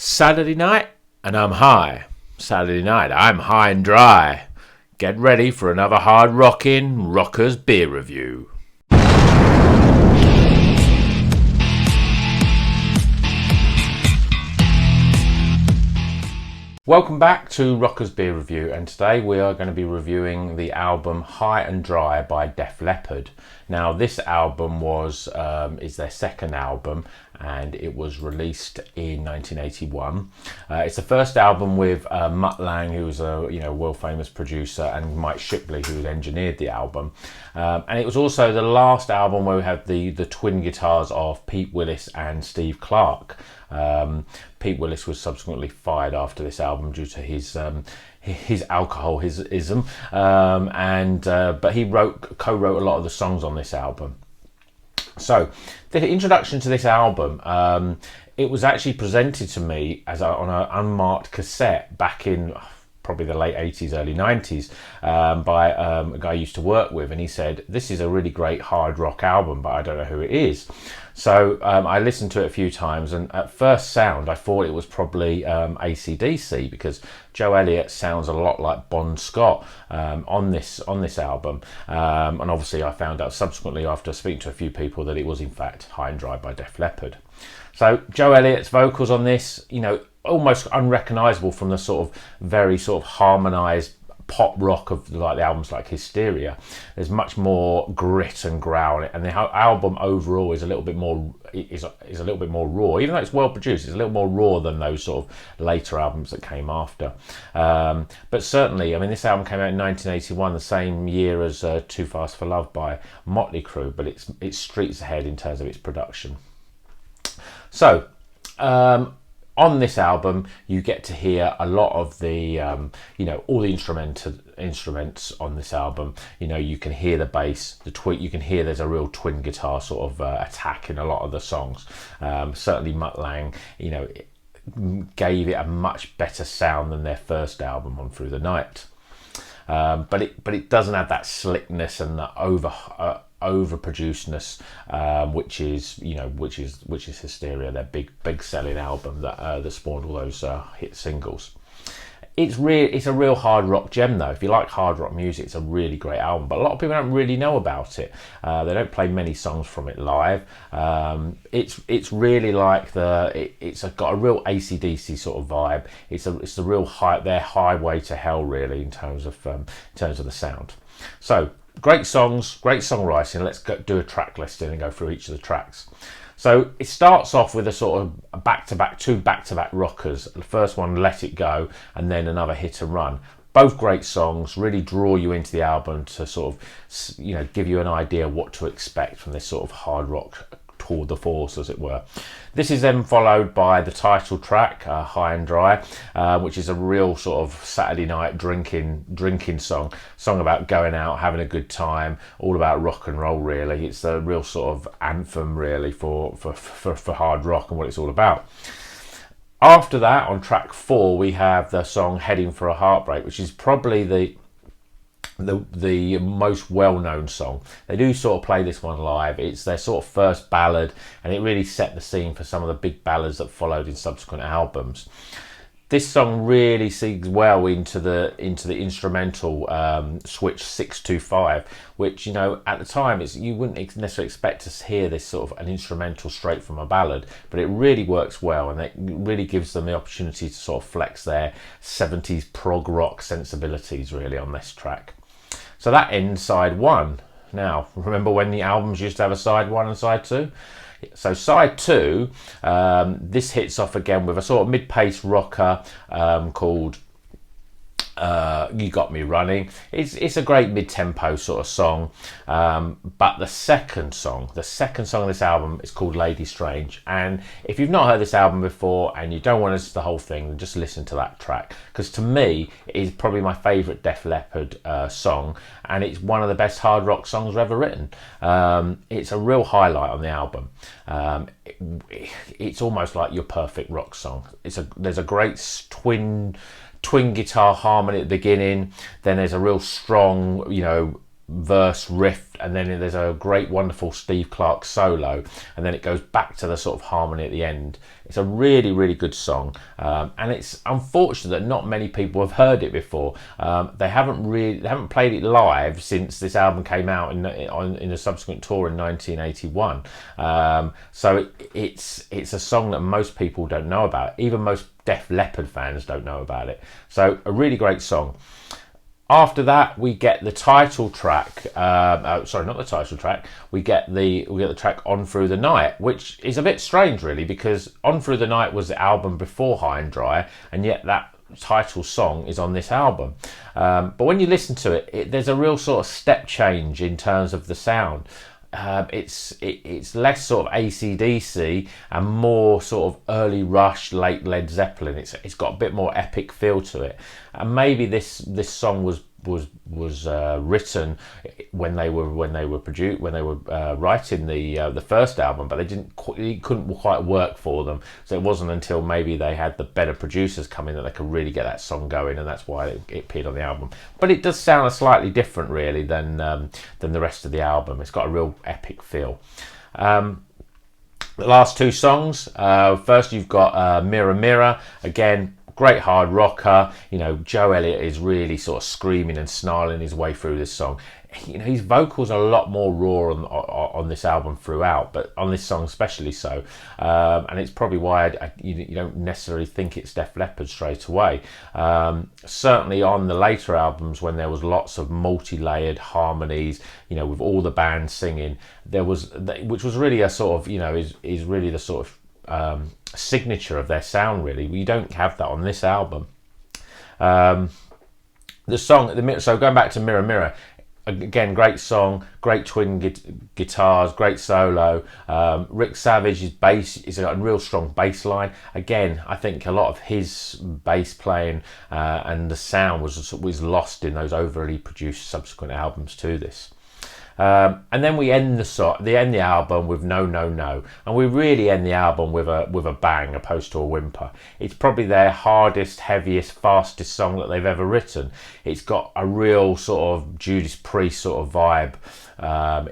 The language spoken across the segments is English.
Saturday night and I'm high. Saturday night, I'm high and dry. Get ready for another hard rockin' Rockers Beer Review. Welcome back to Rockers Beer Review, and today we are going to be reviewing the album High and Dry by Def Leppard. Now this album is their second album, and it was released in 1981. It's the first album with Mutt Lange, who was a world famous producer, and Mike Shipley, who engineered the album. And it was also the last album where we had the twin guitars of Pete Willis and Steve Clark. Pete Willis was subsequently fired after this album due to his alcoholism, but he co-wrote a lot of the songs on this album. So the introduction to this album, it was actually presented to me on an unmarked cassette back in probably the late 80s, early 90s, by a guy I used to work with, and he said, "This is a really great hard rock album, but I don't know who it is." So I listened to it a few times, and at first sound I thought it was probably AC/DC, because Joe Elliott sounds a lot like Bon Scott on this album, and obviously I found out subsequently after speaking to a few people that it was in fact High and Dry by Def Leppard. So Joe Elliott's vocals on this, almost unrecognisable from the sort of very sort of harmonised pop rock of like the albums like Hysteria. There's much more grit and growl in it, and the album overall is a little bit more raw. Even though it's well produced, it's a little more raw than those sort of later albums that came after. But certainly, I mean, this album came out in 1981, the same year as Too Fast for Love by Motley Crue, but it's streets ahead in terms of its production. So on this album, you get to hear a lot of the, all the instruments on this album. You can hear the bass, the tweak. You can hear there's a real twin guitar sort of attack in a lot of the songs. Certainly, Mutt Lange, gave it a much better sound than their first album, On Through the Night. But it doesn't have that slickness and the overproducedness, which is Hysteria, their big selling album that spawned all those hit singles. It's a real hard rock gem though. If you like hard rock music, it's a really great album, but a lot of people don't really know about it. They don't play many songs from it live. It's really like it's got a real AC/DC sort of vibe. It's the real their highway to hell really in terms of the sound. So great songs, great songwriting. Let's do a track listing and go through each of the tracks. So it starts off with a sort of two back-to-back rockers. The first one, Let It Go, and then another Hit and Run. Both great songs, really draw you into the album to sort of, give you an idea what to expect from this sort of hard rock tour de force, as it were. This is then followed by the title track, High and Dry, which is a real sort of Saturday night drinking song about going out, having a good time, all about rock and roll really. It's a real sort of anthem really for hard rock and what it's all about. After that, on track 4, we have the song Heading for a Heartbreak, which is probably the most well-known song. They do sort of play this one live. It's their sort of first ballad, and it really set the scene for some of the big ballads that followed in subsequent albums. This song really segues well into the instrumental switch 625, which at the time you wouldn't necessarily expect to hear this sort of an instrumental straight from a ballad, but it really works well, and it really gives them the opportunity to sort of flex their 70s prog rock sensibilities really on this track. So that ends side 1. Now, remember when the albums used to have a side 1 and side 2? So side 2, this hits off again with a sort of mid-paced rocker called You Got Me Running. It's a great mid-tempo sort of song, but the second song of this album is called Lady Strange, and if you've not heard this album before and you don't want to listen to the whole thing, then just listen to that track, because to me it is probably my favourite Def Leppard song, and it's one of the best hard rock songs ever written. It's a real highlight on the album. It's almost like your perfect rock song. There's a great twin guitar harmony at the beginning, then there's a real strong verse riff, and then there's a great wonderful Steve Clark solo, and then it goes back to the sort of harmony at the end. It's a really, really good song, and it's unfortunate that not many people have heard it before. They haven't played it live since this album came out in a subsequent tour in 1981. So it's a song that most people don't know about. Even most Def Leppard fans don't know about it. So a really great song. After that, we get the title track. Sorry, not the title track. We get the track "On Through the Night," which is a bit strange, really, because "On Through the Night" was the album before High and Dry, and yet that title song is on this album. But when you listen to it, there's a real sort of step change in terms of the sound. It's less sort of AC/DC and more sort of early Rush, late Led Zeppelin. It's got a bit more epic feel to it, and maybe this song was written when they were writing the first album, but it couldn't quite work for them. So it wasn't until maybe they had the better producers come in that they could really get that song going, and that's why it appeared on the album. But it does sound slightly different, really, than the rest of the album. It's got a real epic feel. The last two songs. First, you've got "Mirror Mirror." Again, great hard rocker. You know, Joe Elliott is really sort of screaming and snarling his way through this song. You know, his vocals are a lot more raw on this album throughout, but on this song especially so. And it's probably why you don't necessarily think it's Def Leppard straight away. Certainly on the later albums, when there was lots of multi-layered harmonies, you know, with all the bands singing, which was really a sort of, you know, is really the sort of signature of their sound, really. We don't have that on this album. The song, so going back to "Mirror Mirror," again, great song, great twin guitars, great solo. Rick Savage's bass is a real strong bass line. Again, I think a lot of his bass playing and the sound was lost in those overly produced subsequent albums to this. And then we end the album with "No No No," and we really end the album with a bang, opposed to a whimper. It's probably their hardest, heaviest, fastest song that they've ever written. It's got a real sort of Judas Priest sort of vibe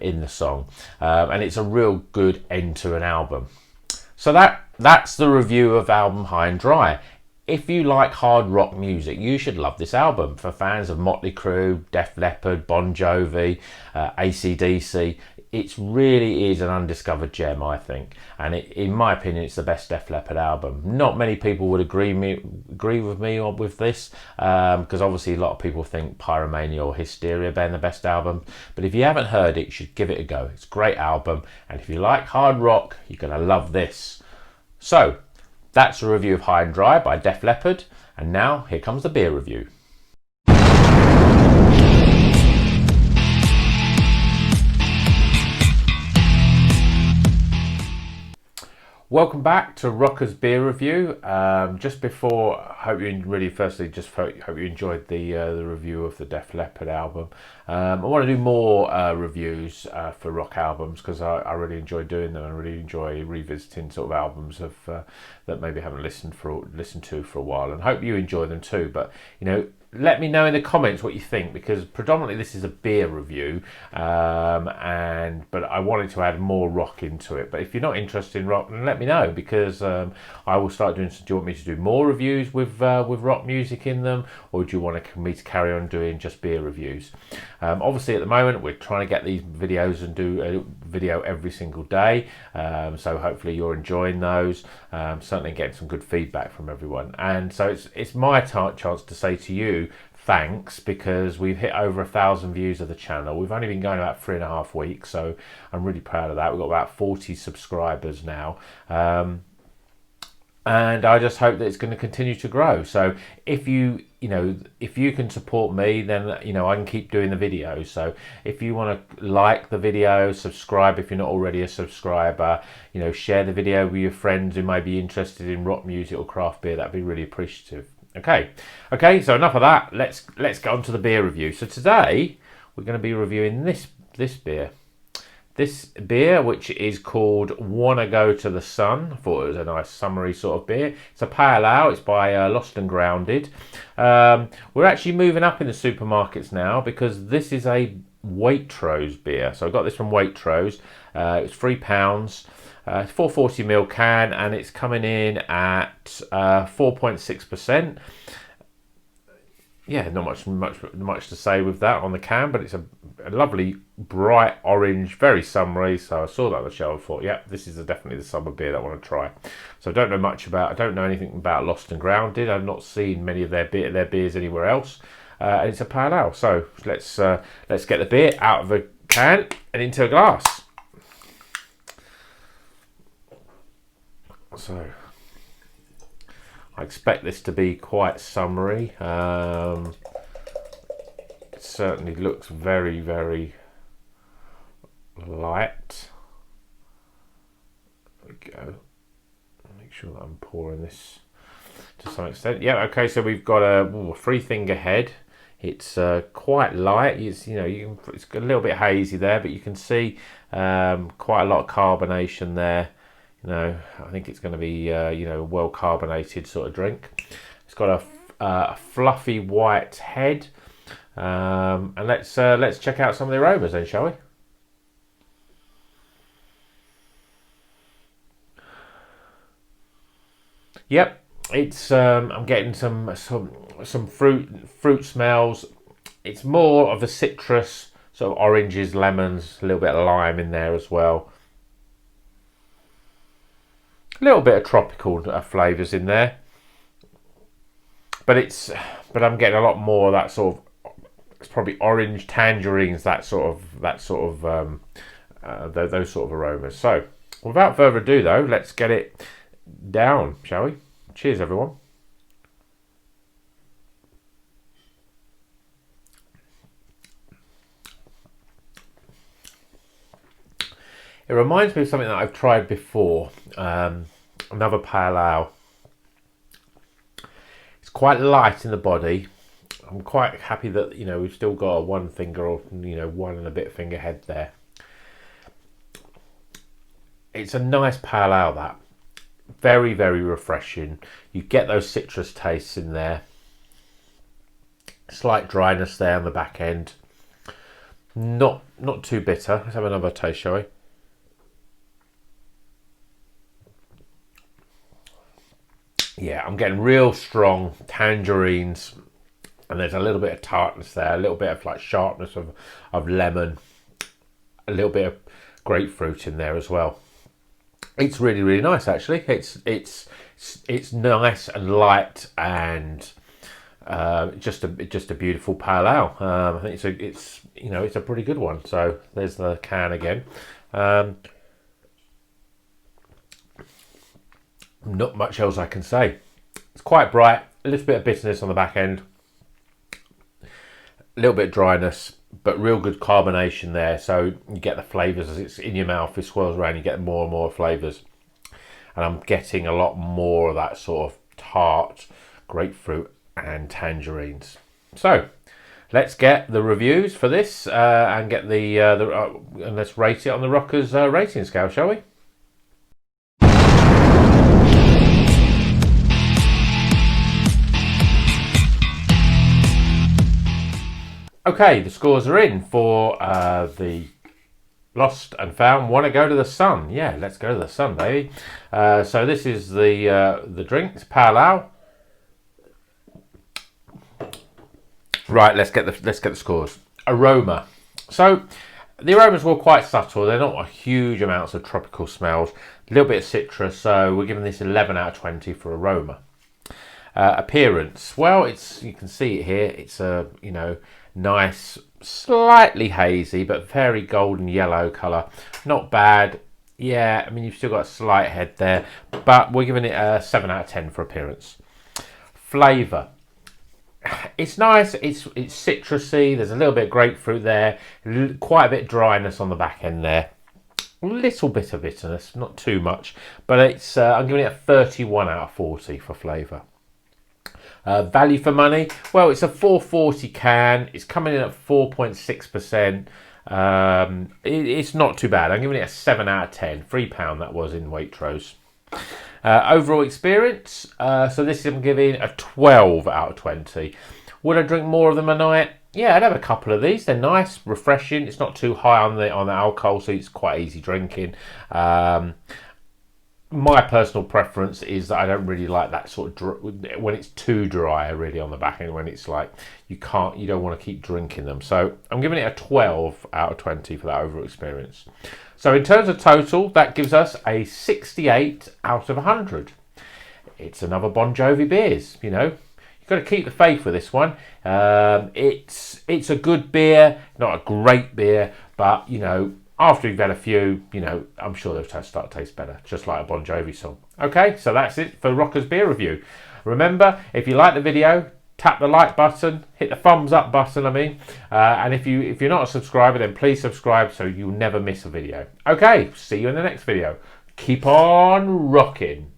in the song, and it's a real good end to an album. So that's the review of album High and Dry. If you like hard rock music, you should love this album. For fans of Motley Crue, Def Leppard, Bon Jovi, AC/DC, it really is an undiscovered gem, I think. And in my opinion, it's the best Def Leppard album. Not many people would agree with me with this, because obviously a lot of people think Pyromania or Hysteria being the best album. But if you haven't heard it, you should give it a go. It's a great album, and if you like hard rock, you're going to love this. So that's a review of High and Dry by Def Leppard, and now here comes the beer review. Welcome back to Rocker's Beer Review. Just before, hope you enjoyed the review of the Def Leppard album. I want to do more reviews for rock albums, because I really enjoy doing them. I really enjoy revisiting sort of albums that maybe haven't listened to for a while, and hope you enjoy them too. But you know, let me know in the comments what you think, because predominantly this is a beer review, but I wanted to add more rock into it. But if you're not interested in rock, then let me know, because I will start doing. Do you want me to do more reviews with rock music in them, or do you want me to carry on doing just beer reviews? Obviously, at the moment, we're trying to get these videos and do a video every single day. So hopefully you're enjoying those. Certainly getting some good feedback from everyone, and so it's my chance to say to you, thanks, because we've hit over 1,000 views of the channel. We've only been going about 3.5 weeks, so I'm really proud of that. We've got about 40 subscribers now, and I just hope that it's going to continue to grow. So if you can support me, then I can keep doing the videos. So if you want to like the video, subscribe if you're not already a subscriber, share the video with your friends who may be interested in rock music or craft beer, that'd be really appreciative. Okay, so enough of that. Let's get on to the beer review. So today we're going to be reviewing this beer. This beer, which is called Wanna Go to the Sun. I thought it was a nice summery sort of beer. It's a pale ale. It's by Lost and Grounded. We're actually moving up in the supermarkets now, because this is a Waitrose beer. So I got this from Waitrose. It's £3. 440ml can, and it's coming in at 4.6%. Yeah, not much to say with that on the can, but it's a lovely bright orange, very summery. So I saw that on the shelf and thought, yeah, this is definitely the summer beer that I want to try. So I don't know anything about Lost and Grounded. I've not seen many of their beers anywhere else. And it's a pale ale. So let's get the beer out of the can and into a glass. So I expect this to be quite summery. It certainly looks very, very light. There we go. Make sure that I'm pouring this to some extent. Yeah, okay, so we've got a 3-finger head. It's quite light. It's it's a little bit hazy there, but you can see quite a lot of carbonation there. I think it's going to be well carbonated sort of drink. It's got a fluffy white head, and let's check out some of the aromas then, shall we? Yep, it's I'm getting some fruit smells. It's more of a citrus, sort of oranges, lemons, a little bit of lime in there as well. A little bit of tropical flavours in there, but I'm getting a lot more of that sort of, it's probably orange, tangerines, those sort of aromas. So without further ado though, let's get it down, shall we? Cheers everyone. It reminds me of something that I've tried before, another pale ale. It's quite light in the body. I'm quite happy that we've still got a 1 finger or 1 and a bit finger head there. It's a nice pale ale, that. Very, very refreshing. You get those citrus tastes in there. Slight dryness there on the back end. Not too bitter. Let's have another taste, shall we? Yeah, I'm getting real strong tangerines, and there's a little bit of tartness there, a little bit of like sharpness of lemon, a little bit of grapefruit in there as well. It's really, really nice actually. It's nice and light, and just a beautiful pale ale. I think it's a pretty good one. So there's the can again. Not much else I can say. It's quite bright, a little bit of bitterness on the back end, a little bit of dryness, but real good carbonation there. So you get the flavours as it's in your mouth, it swirls around, you get more and more flavours. And I'm getting a lot more of that sort of tart, grapefruit and tangerines. So let's get the reviews for this and get and let's rate it on the Rockers rating scale, shall we? Okay, the scores are in for the Lost and Found Want to Go to the Sun. Yeah, let's go to the sun, baby. So this is the drink. It's pale ale. Right, let's get the scores. Aroma. So the aromas were quite subtle. They're not huge amounts of tropical smells. A little bit of citrus. So we're giving this 11 out of 20 for aroma. Appearance. Well, you can see it here. It's a nice, slightly hazy, but very golden yellow colour. Not bad. Yeah, I mean, you've still got a slight head there, but we're giving it a 7 out of 10 for appearance. Flavour. It's nice. It's citrusy. There's a little bit of grapefruit there. Quite a bit of dryness on the back end there. A little bit of bitterness, not too much, but I'm giving it a 31 out of 40 for flavour. Value for money, well, it's a 440 can. It's coming in at 4.6%. It's not too bad. I'm giving it a 7 out of 10. £3 that was in Waitrose. Overall experience, so this is I'm giving a 12 out of 20. Would I drink more of them a night? yeah, I'd have a couple of these. They're nice, refreshing. It's not too high on the alcohol, so it's quite easy drinking. My personal preference is that I don't really like that sort of when it's too dry, really, on the back end, when it's like you don't want to keep drinking them. So I'm giving it a 12 out of 20 for that overall experience. So in terms of total, that gives us a 68 out of 100. It's another Bon Jovi beers, you know. You've got to keep the faith with this one. It's a good beer, not a great beer, but, you know, after you've had a few, you know, I'm sure they'll start to taste better, just like a Bon Jovi song. Okay, so that's it for Rocker's Beer Review. Remember, if you like the video, tap the like button, hit the thumbs up button, and if you're not a subscriber, then please subscribe so you'll never miss a video. Okay, see you in the next video. Keep on rocking.